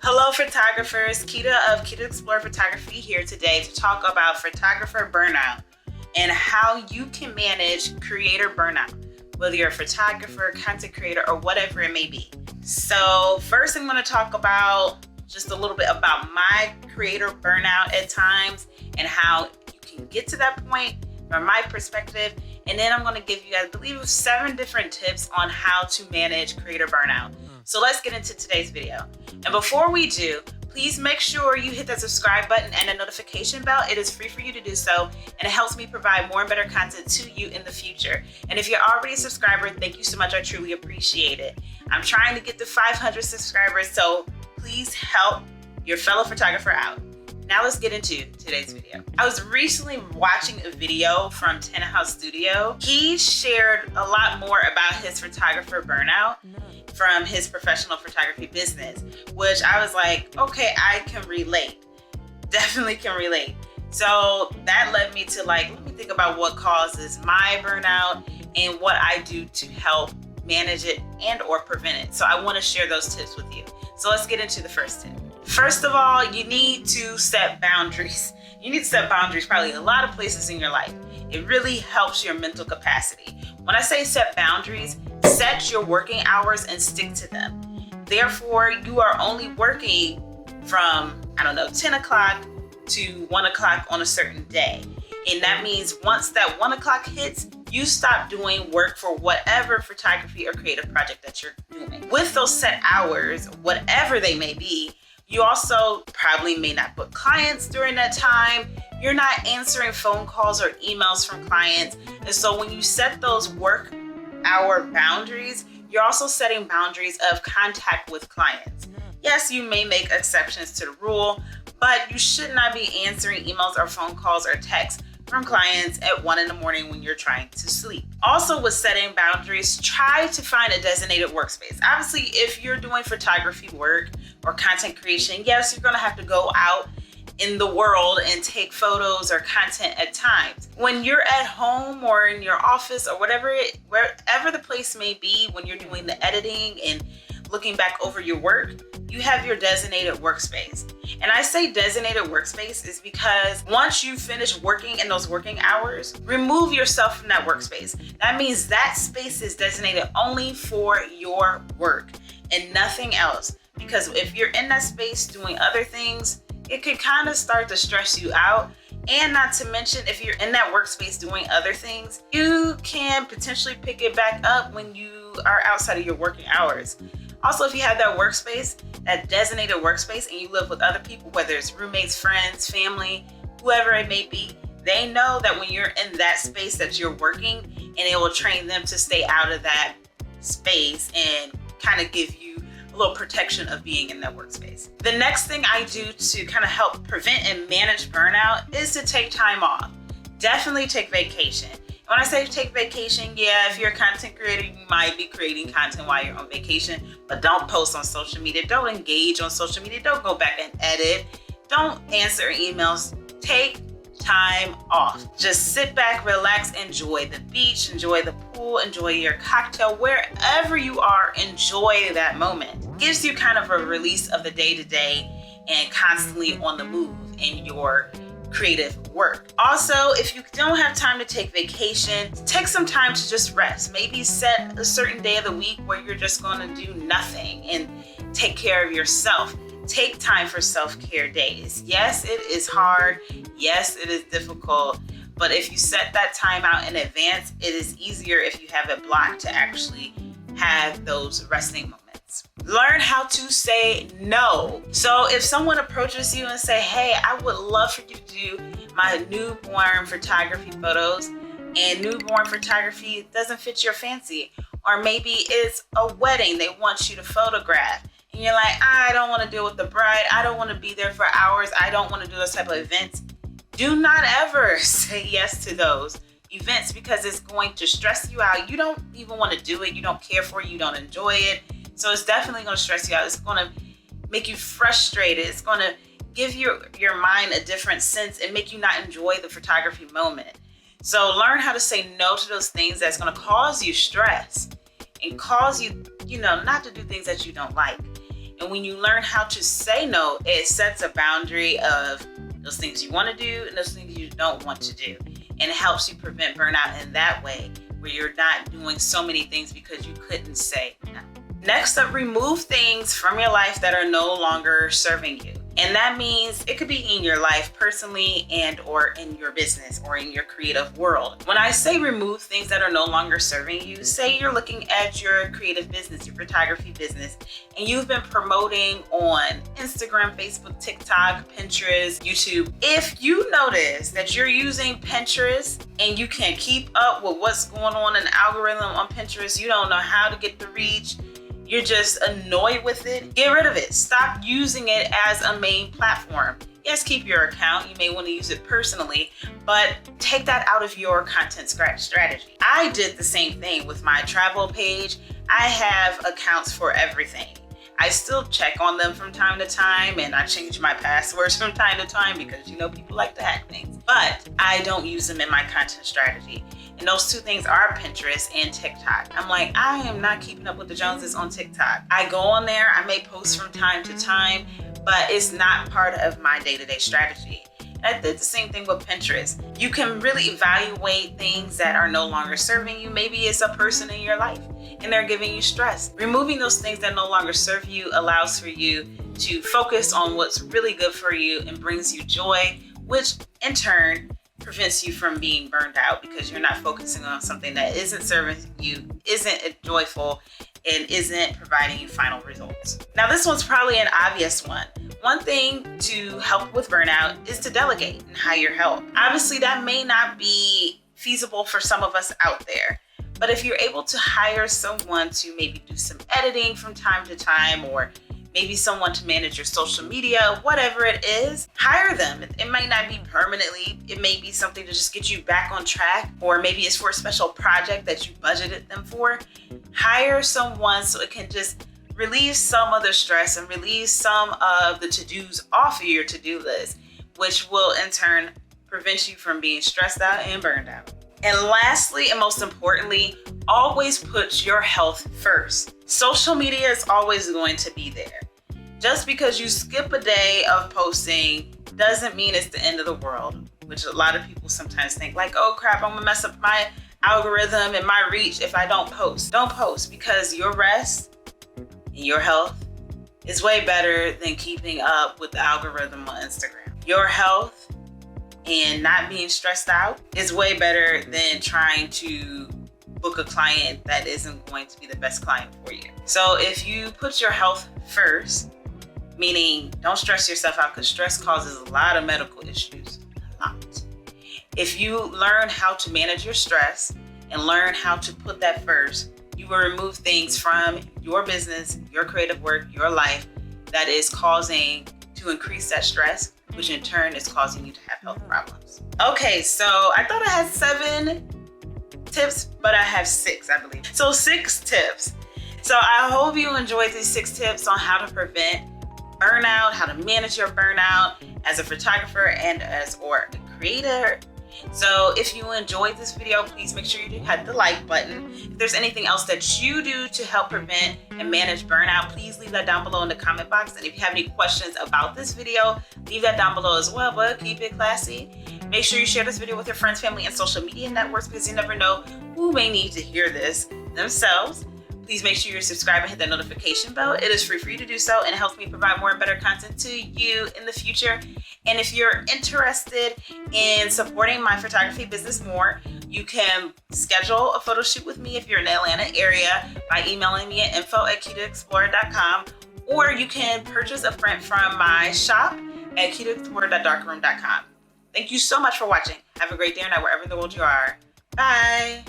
Hello photographers, Kita of Kita Explore Photography here today to talk about photographer burnout and how you can manage creator burnout, whether you're a photographer, content creator, or whatever it may be. So first I'm going to talk about just a little bit about my creator burnout at times and how you can get to that point from my perspective. And then I'm going to give you, I believe, 7 different tips on how to manage creator burnout. So let's get into today's video. And before we do, please make sure you hit that subscribe button and the notification bell. It is free for you to do so, and it helps me provide more and better content to you in the future. And if you're already a subscriber, thank you so much. I truly appreciate it. I'm trying to get to 500 subscribers, so please help your fellow photographer out. Now let's get into today's video. I was recently watching a video from House Studio. He shared a lot more about his photographer burnout from his professional photography business, which I was like, okay, I can relate. Definitely can relate. So that led me to let me think about what causes my burnout and what I do to help manage it and or prevent it. So I want to share those tips with you. So let's get into the first tip. First of all, you need to set boundaries. You need to set boundaries probably a lot of places in your life. It really helps your mental capacity. When I say set boundaries, set your working hours and stick to them. Therefore, you are only working from, 10 o'clock to 1 o'clock on a certain day. And that means once that 1 o'clock hits, you stop doing work for whatever photography or creative project that you're doing. With those set hours, whatever they may be, you also probably may not book clients during that time. You're not answering phone calls or emails from clients. And so when you set those work hour boundaries, you're also setting boundaries of contact with clients. Yes, you may make exceptions to the rule, but you should not be answering emails or phone calls or texts from clients at 1 in the morning when you're trying to sleep. Also with setting boundaries, try to find a designated workspace. Obviously, if you're doing photography work or content creation, yes, you're gonna have to go out in the world and take photos or content at times. When you're at home or in your office or wherever the place may be, when you're doing the editing and looking back over your work, you have your designated workspace. And I say designated workspace is because once you finish working in those working hours, remove yourself from that workspace. That means that space is designated only for your work and nothing else. Because if you're in that space doing other things, it could kind of start to stress you out. And not to mention, if you're in that workspace doing other things, you can potentially pick it back up when you are outside of your working hours. Also, if you have that workspace, that designated workspace, and you live with other people, whether it's roommates, friends, family, whoever it may be, they know that when you're in that space that you're working, and it will train them to stay out of that space and kind of give you a little protection of being in that workspace. The next thing I do to kind of help prevent and manage burnout is to take time off. Definitely take vacation. When I say take vacation, yeah, if you're a content creator, you might be creating content while you're on vacation, but don't post on social media. Don't engage on social media. Don't go back and edit. Don't answer emails. Take time off. Just sit back, relax, enjoy the beach, enjoy the pool, enjoy your cocktail, wherever you are, enjoy that moment. Gives you kind of a release of the day-to-day and constantly on the move in your creative work. Also, if you don't have time to take vacation, take some time to just rest. Maybe set a certain day of the week where you're just going to do nothing and take care of yourself. Take time for self-care days. Yes, it is hard. Yes, it is difficult. But if you set that time out in advance, it is easier if you have it blocked to actually have those resting moments. Learn how to say no. So if someone approaches you and say, hey, I would love for you to do my newborn photography photos, and newborn photography doesn't fit your fancy, or maybe it's a wedding they want you to photograph, and you're like, I don't want to deal with the bride, I don't want to be there for hours, I don't want to do those type of events. Do not ever say yes to those events because it's going to stress you out. You don't even want to do it. You don't care for it. You don't enjoy it. So it's definitely going to stress you out. It's going to make you frustrated. It's going to give your mind a different sense and make you not enjoy the photography moment. So learn how to say no to those things that's going to cause you stress and cause you, not to do things that you don't like. And when you learn how to say no, it sets a boundary of those things you want to do and those things you don't want to do. And it helps you prevent burnout in that way, where you're not doing so many things because you couldn't say no. Next up, remove things from your life that are no longer serving you. And that means it could be in your life personally and or in your business or in your creative world. When I say remove things that are no longer serving you, say you're looking at your creative business, your photography business, and you've been promoting on Instagram, Facebook, TikTok, Pinterest, YouTube. If you notice that you're using Pinterest and you can't keep up with what's going on in the algorithm on Pinterest, you don't know how to get the reach, you're just annoyed with it, get rid of it. Stop using it as a main platform. Yes, keep your account. You may want to use it personally, but take that out of your content strategy. I did the same thing with my travel page. I have accounts for everything. I still check on them from time to time, and I change my passwords from time to time because people like to hack things, but I don't use them in my content strategy. And those two things are Pinterest and TikTok. I'm like, I am not keeping up with the Joneses on TikTok. I go on there, I may post from time to time, but it's not part of my day-to-day strategy. I did the same thing with Pinterest. You can really evaluate things that are no longer serving you. Maybe it's a person in your life and they're giving you stress. Removing those things that no longer serve you allows for you to focus on what's really good for you and brings you joy, which in turn prevents you from being burned out because you're not focusing on something that isn't serving you, isn't joyful, and isn't providing you final results. Now, this one's probably an obvious one. One thing to help with burnout is to delegate and hire help. Obviously, that may not be feasible for some of us out there, but if you're able to hire someone to maybe do some editing from time to time, or maybe someone to manage your social media, whatever it is, hire them. It might not be permanently. It may be something to just get you back on track, or maybe it's for a special project that you budgeted them for. Hire someone so it can just relieve some of the stress and relieve some of the to-dos off of your to-do list, which will in turn prevent you from being stressed out and burned out. And lastly, and most importantly, always put your health first. Social media is always going to be there. Just because you skip a day of posting doesn't mean it's the end of the world, which a lot of people sometimes think like, oh crap, I'm gonna mess up my algorithm and my reach if I don't post. Don't post, because your rest and your health is way better than keeping up with the algorithm on Instagram. Your health and not being stressed out is way better than trying to book a client that isn't going to be the best client for you. So if you put your health first, meaning don't stress yourself out, because stress causes a lot of medical issues, a lot. If you learn how to manage your stress and learn how to put that first, you will remove things from your business, your creative work, your life that is causing to increase that stress, which in turn is causing you to have health problems. Okay, so I thought I had 7 tips, but I have 6, I believe. So 6 tips. So I hope you enjoyed these 6 tips on how to prevent burnout, how to manage your burnout as a photographer and as a creator. So if you enjoyed this video, please make sure you hit the like button. If there's anything else that you do to help prevent and manage burnout, please leave that down below in the comment box. And if you have any questions about this video, leave that down below as well, but keep it classy. Make sure you share this video with your friends, family, and social media networks, because you never know who may need to hear this themselves. Please make sure you're subscribed and hit that notification bell. It is free for you to do so, and it helps me provide more and better content to you in the future. And if you're interested in supporting my photography business more, you can schedule a photo shoot with me if you're in the Atlanta area by emailing me at info@kitaexplorer.com, or you can purchase a print from my shop at kitaexplorer.darkroom.com. Thank you so much for watching. Have a great day or night wherever in the world you are. Bye.